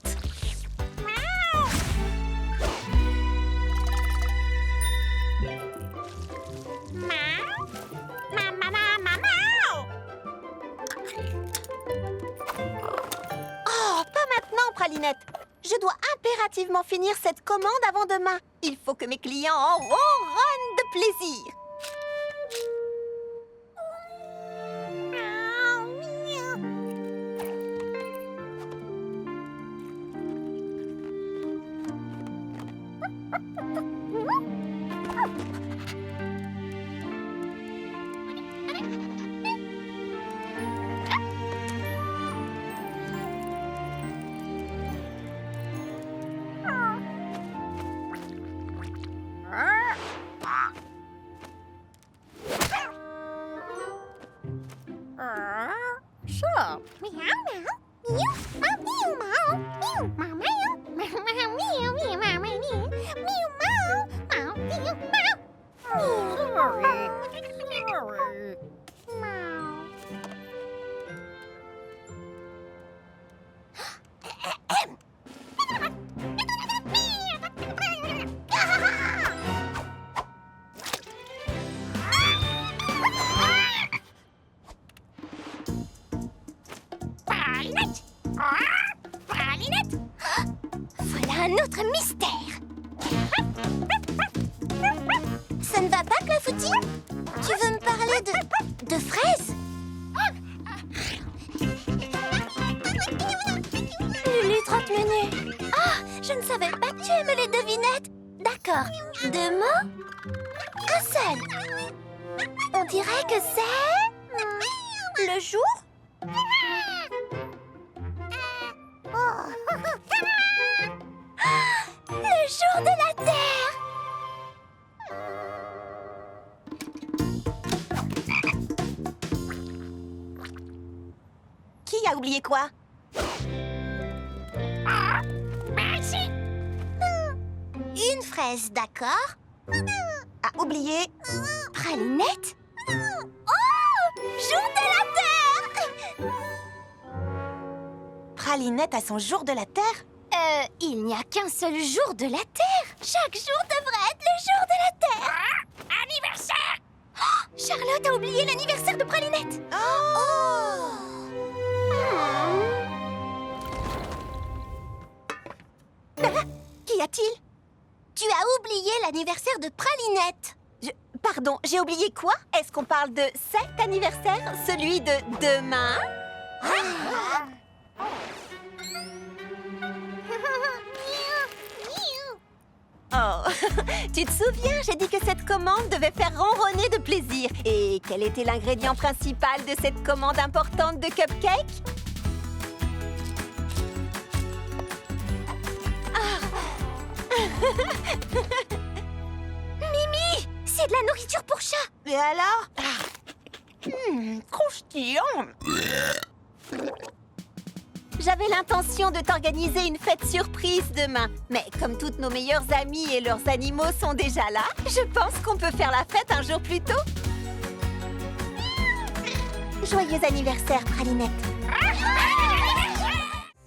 Oh, pas maintenant, Pralinette. Je dois impérativement finir cette commande avant demain. Il faut que mes clients en ronronnent de plaisir. Voilà un autre mystère. Ça ne va pas, Clafoutis? Tu veux me parler De fraises? Lulu Trotte-Menu. Ah, je ne savais pas que tu aimais les devinettes. D'accord. 2 mots? Un seul. On dirait que c'est... le jour? Le jour de la Terre! Qui a oublié quoi? Une fraise, d'accord? A oublié Pralinette? Oh! Jour de la Terre! Pralinette a son jour de la Terre? Il n'y a qu'un seul jour de la Terre. Chaque jour devrait être le jour de la Terre. Anniversaire! Oh, Charlotte a oublié l'anniversaire de Pralinette. Qu'y a-t-il? Tu as oublié l'anniversaire de Pralinette. Pardon, j'ai oublié quoi? Est-ce qu'on parle de cet anniversaire? Celui de demain? Oh, tu te souviens, j'ai dit que cette commande devait faire ronronner de plaisir. Et quel était l'ingrédient principal de cette commande importante de cupcake? Mimi, c'est de la nourriture pour chat. Et alors? Croustillant. J'avais l'intention de t'organiser une fête surprise demain. Mais comme toutes nos meilleures amies et leurs animaux sont déjà là, je pense qu'on peut faire la fête un jour plus tôt. Joyeux anniversaire, Pralinette.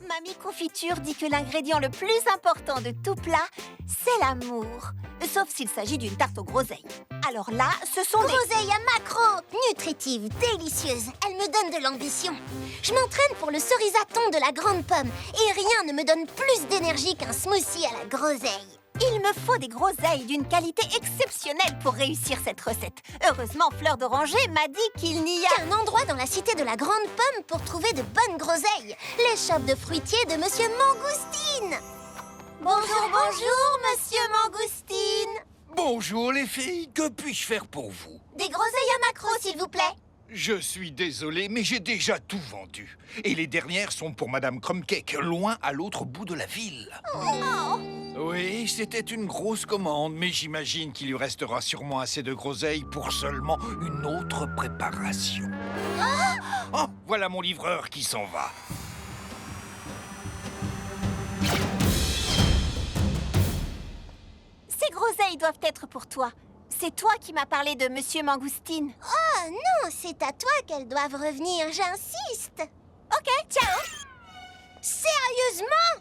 Mamie Confiture dit que l'ingrédient le plus important de tout plat, c'est l'amour. Sauf s'il s'agit d'une tarte aux groseilles. Alors là, ce sont Groseilles à macro, nutritive, délicieuse. Elle me donne de l'ambition. Je m'entraîne pour le cerisaton de la grande pomme. Et rien ne me donne plus d'énergie qu'un smoothie à la groseille. Il me faut des groseilles d'une qualité exceptionnelle pour réussir cette recette. Heureusement, Fleur d'Oranger m'a dit qu'il n'y a... un endroit dans la cité de la grande pomme pour trouver de bonnes groseilles. L'échoppe de fruitier de Monsieur Mangoustine. Bonjour, bonjour, Monsieur Mangoustine. Bonjour les filles, que puis-je faire pour vous? Des groseilles à macro, s'il vous plaît. Je suis désolé, mais j'ai déjà tout vendu. Et les dernières sont pour Madame Crumbcake, loin à l'autre bout de la ville. Oh. Oui, c'était une grosse commande, mais j'imagine qu'il lui restera sûrement assez de groseilles pour seulement une autre préparation. Oh, voilà mon livreur qui s'en va. Ces groseilles doivent être pour toi. C'est toi qui m'as parlé de Monsieur Mangoustine. Oh non, c'est à toi qu'elles doivent revenir, j'insiste. Ok, ciao. Sérieusement?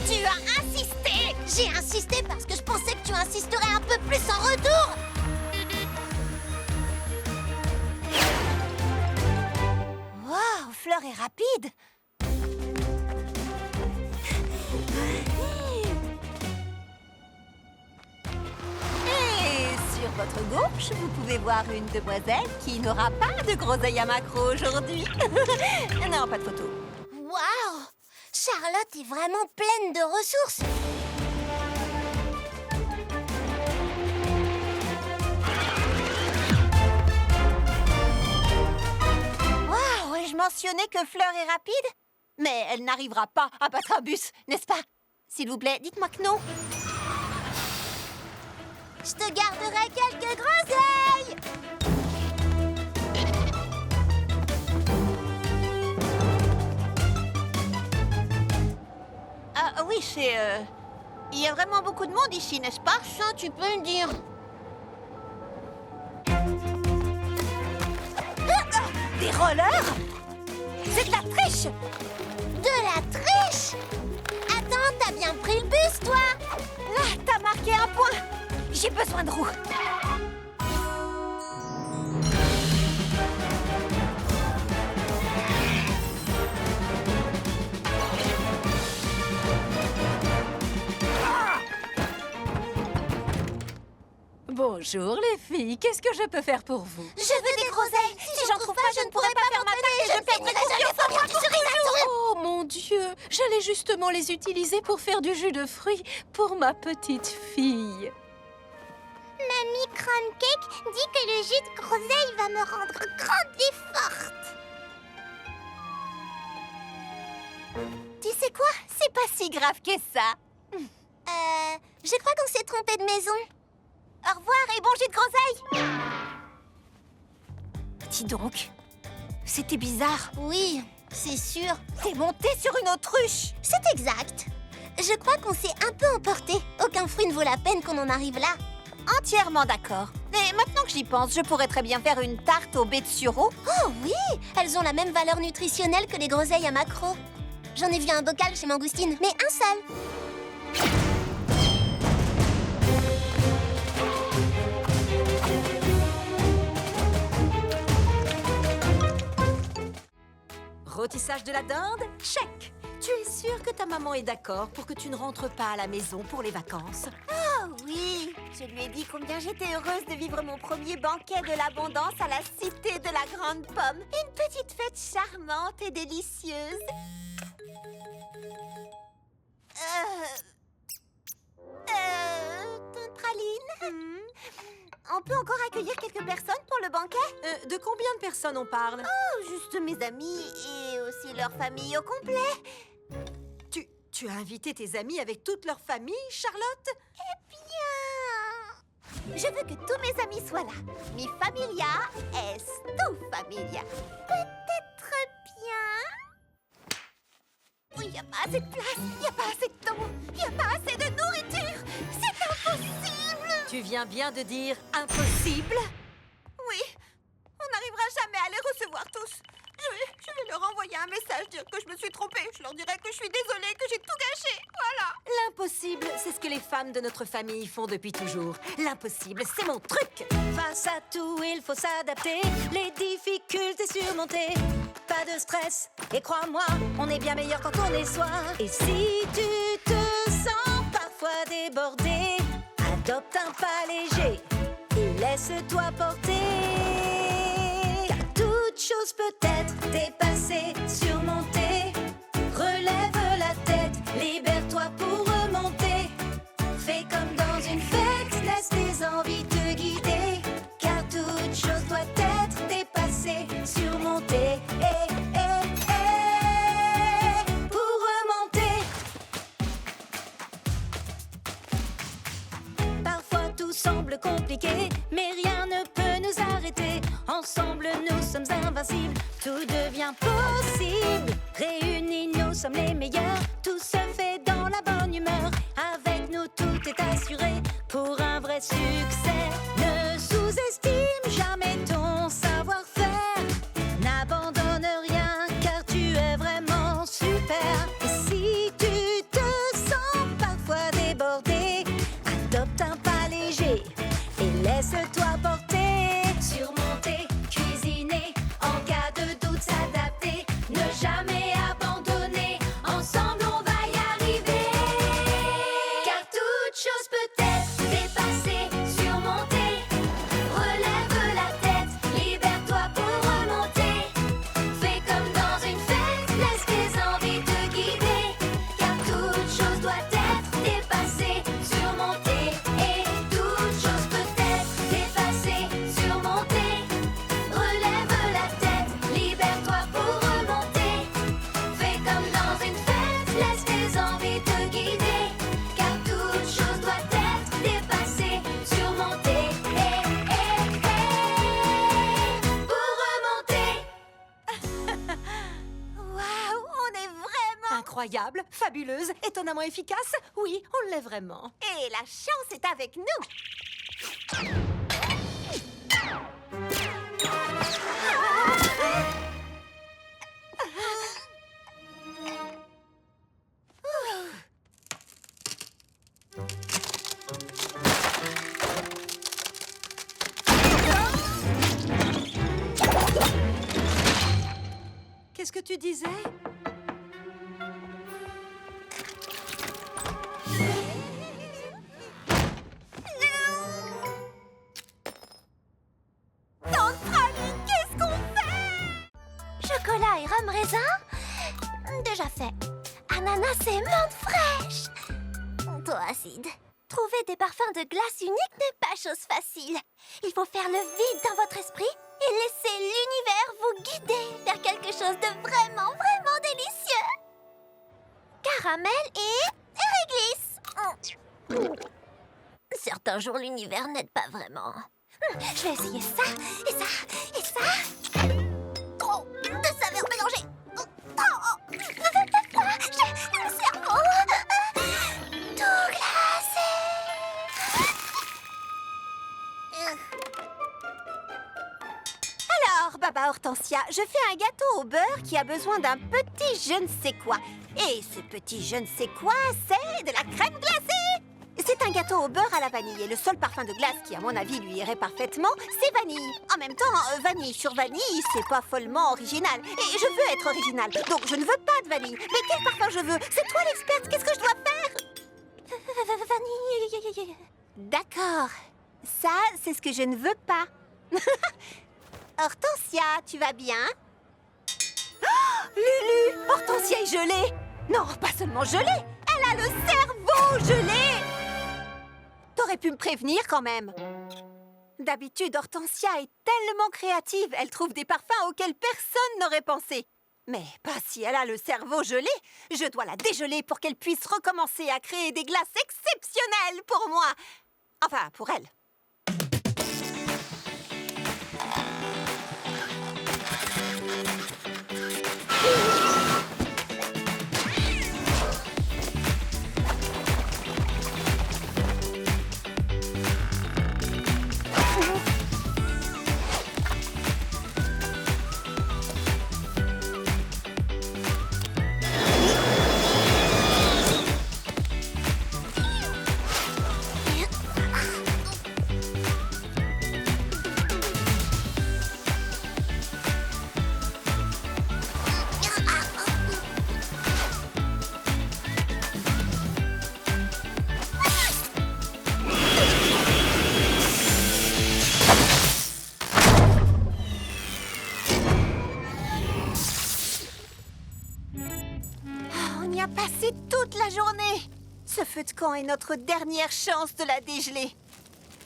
Tu as insisté. J'ai insisté parce que je pensais que tu insisterais un peu plus en retour. Waouh, Fleur est rapide. Et sur votre gauche, vous pouvez voir une demoiselle qui n'aura pas de groseilles à macro aujourd'hui. Non, pas de photo. Waouh! Charlotte est vraiment pleine de ressources. Waouh, et je mentionnais que Fleur est rapide? Mais elle n'arrivera pas à battre un bus, n'est-ce pas? S'il vous plaît, dites-moi que non. Je te garderai quelques groseilles. Ah oui, c'est... Il y a vraiment beaucoup de monde ici, n'est-ce pas? Ça, tu peux me dire. Des rollers? C'est de la triche! De la triche? Attends, t'as bien pris le bus, toi? Là, t'as marqué un point. J'ai besoin de roues. Bon, Bonjour les filles, qu'est-ce que je peux faire pour vous? Je veux des groseilles. Si j'en trouve pas, je ne pourrai pas faire ma tarte et je perdrai confiance en moi pour toujours. Oh mon Dieu, j'allais justement les utiliser pour faire du jus de fruits pour ma petite fille. Mamie Cruncake dit que le jus de groseille va me rendre grande et forte. Tu sais quoi? C'est pas si grave que ça. Je crois qu'on s'est trompé de maison. Au revoir et bon jus de groseille. Dis donc, c'était bizarre. Oui, c'est sûr. T'es monté sur une autruche. C'est exact. Je crois qu'on s'est un peu emporté. Aucun fruit ne vaut la peine qu'on en arrive là. Entièrement d'accord. Et maintenant que j'y pense, je pourrais très bien faire une tarte aux baies de sureau. Oh oui, elles ont la même valeur nutritionnelle que les groseilles à maquereau. J'en ai vu un bocal chez Mangoustine, mais un seul. Rôtissage de la dinde? Check! Tu es sûre que ta maman est d'accord pour que tu ne rentres pas à la maison pour les vacances? Oh oui, je lui ai dit combien j'étais heureuse de vivre mon premier banquet de l'abondance à la cité de la Grande Pomme. Une petite fête charmante et délicieuse. Praline, on peut encore accueillir quelques personnes pour le banquet? De combien de personnes on parle? Oh, juste mes amis et aussi leur famille au complet. Tu as invité tes amis avec toute leur famille, Charlotte? Eh bien, je veux que tous mes amis soient là. Mi familia est tu familia. Peut-être bien. Il n'y a pas assez de place, il n'y a pas assez de temps, il n'y a pas assez de nourriture. C'est impossible. Tu viens bien de dire impossible? Oui, on n'arrivera jamais à les recevoir tous. Je vais leur envoyer un message, dire que je me suis trompée. Je leur dirai que je suis désolée, que j'ai tout gâché. Voilà. L'impossible, c'est ce que les femmes de notre famille font depuis toujours. L'impossible, c'est mon truc. Face à tout, il faut s'adapter, les difficultés surmonter. Pas de stress, et crois-moi, on est bien meilleur quand on est soi. Et si tu te sens parfois débordé, adopte un pas léger et laisse-toi porter. Toute chose peut être dépassée, surmontée. Relève la tête, libère-toi pour remonter. Fais comme dans une fête, laisse tes envies te guider. Car toute chose doit être dépassée, surmontée. Pour remonter. Parfois tout semble compliqué, mais rien ne peut nous arrêter. Ensemble nous sommes invincibles, tout devient possible. Réunis nous sommes les meilleurs, tout se fait dans la bonne humeur. Avec nous tout est assuré pour un vrai succès. Ne sous-estime jamais ton savoir-faire. N'abandonne rien car tu es vraiment super. Et si tu te sens parfois débordé, adopte un pas léger et laisse-toi porter. Surmonter, cuisiner, en cas de doute s'adapter, ne jamais abandonner, ensemble on va y arriver. Car toute chose peut être dépassée, surmontée. Relève la tête, libère-toi pour remonter. Fais comme dans une fête, laisse tes envies te guider. Car toute chose doit être dépassée, surmontée. Et toute chose peut être dépassée, surmontée. Relève la tête, libère-toi pour remonter. Fais comme dans une fête, laisse tes envies te guider. Car toute chose doit être dépassée, surmontée. Pour remonter. Waouh, on est vraiment... Incroyable, fabuleuse, étonnamment efficace. Oui, on l'est vraiment. Et la chance est avec nous. Qu'est-ce que tu disais? d'ananas et menthe fraîche. Toi, Sid, trouver des parfums de glace uniques n'est pas chose facile. Il faut faire le vide dans votre esprit et laisser l'univers vous guider vers quelque chose de vraiment, vraiment délicieux. Caramel et réglisse. Certains jours, l'univers n'aide pas vraiment. Je vais essayer ça, et ça, et ça. Trop de saveurs mélangées. J'ai le cerveau tout glacé. Alors, Baba Hortensia, je fais un gâteau au beurre qui a besoin d'un petit je ne sais quoi. Et ce petit je ne sais quoi, c'est de la crème glacée. C'est un gâteau au beurre à la vanille et le seul parfum de glace qui, à mon avis, lui irait parfaitement, c'est vanille. En même temps, vanille sur vanille, c'est pas follement original. Et je veux être original, donc je ne veux pas de vanille. Mais quel parfum je veux? C'est toi l'experte, qu'est-ce que je dois faire? Vanille. D'accord. Ça, c'est ce que je ne veux pas. Hortensia, tu vas bien? Oh, Lulu! Hortensia est gelée! Non, pas seulement gelée! Elle a le cerveau gelé! T'aurais pu me prévenir quand même. D'habitude, Hortensia est tellement créative, elle trouve des parfums auxquels personne n'aurait pensé. Mais pas si elle a le cerveau gelé. Je dois la dégeler pour qu'elle puisse recommencer à créer des glaces exceptionnelles pour moi. Enfin, pour elle. On y a passé toute la journée. Ce feu de camp est notre dernière chance de la dégeler.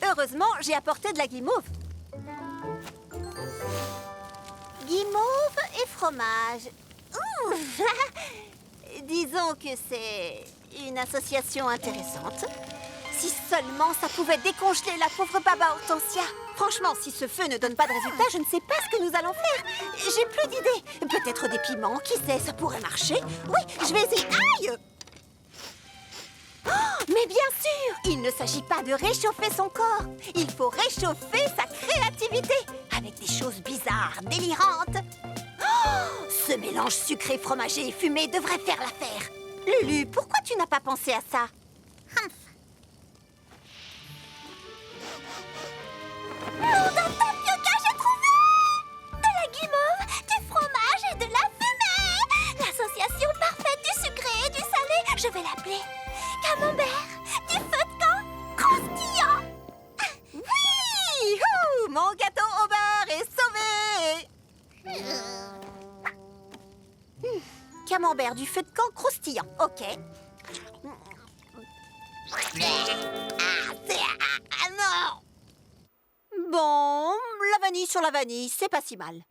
Heureusement, j'ai apporté de la guimauve. Guimauve et fromage. Ouh. Disons que c'est une association intéressante. Si seulement ça pouvait décongeler la pauvre Baba Hortensia. Franchement, si ce feu ne donne pas de résultat, je ne sais pas ce que nous allons faire. J'ai plus d'idées. Peut-être des piments, qui sait, ça pourrait marcher. Oui, je vais essayer. Aïe! Oh, mais bien sûr, il ne s'agit pas de réchauffer son corps. Il faut réchauffer sa créativité avec des choses bizarres, délirantes. Oh, ce mélange sucré, fromagé et fumé devrait faire l'affaire. Lulu, pourquoi tu n'as pas pensé à ça? Nom d'un tapioca, j'ai trouvé! De la guimauve, du fromage et de la fumée! L'association parfaite du sucré et du salé, je vais l'appeler camembert, du feu de camp croustillant! Oui! Ouh, mon gâteau au beurre est sauvé! Camembert du feu de camp croustillant, ok. Non! Bon, la vanille sur la vanille, c'est pas si mal.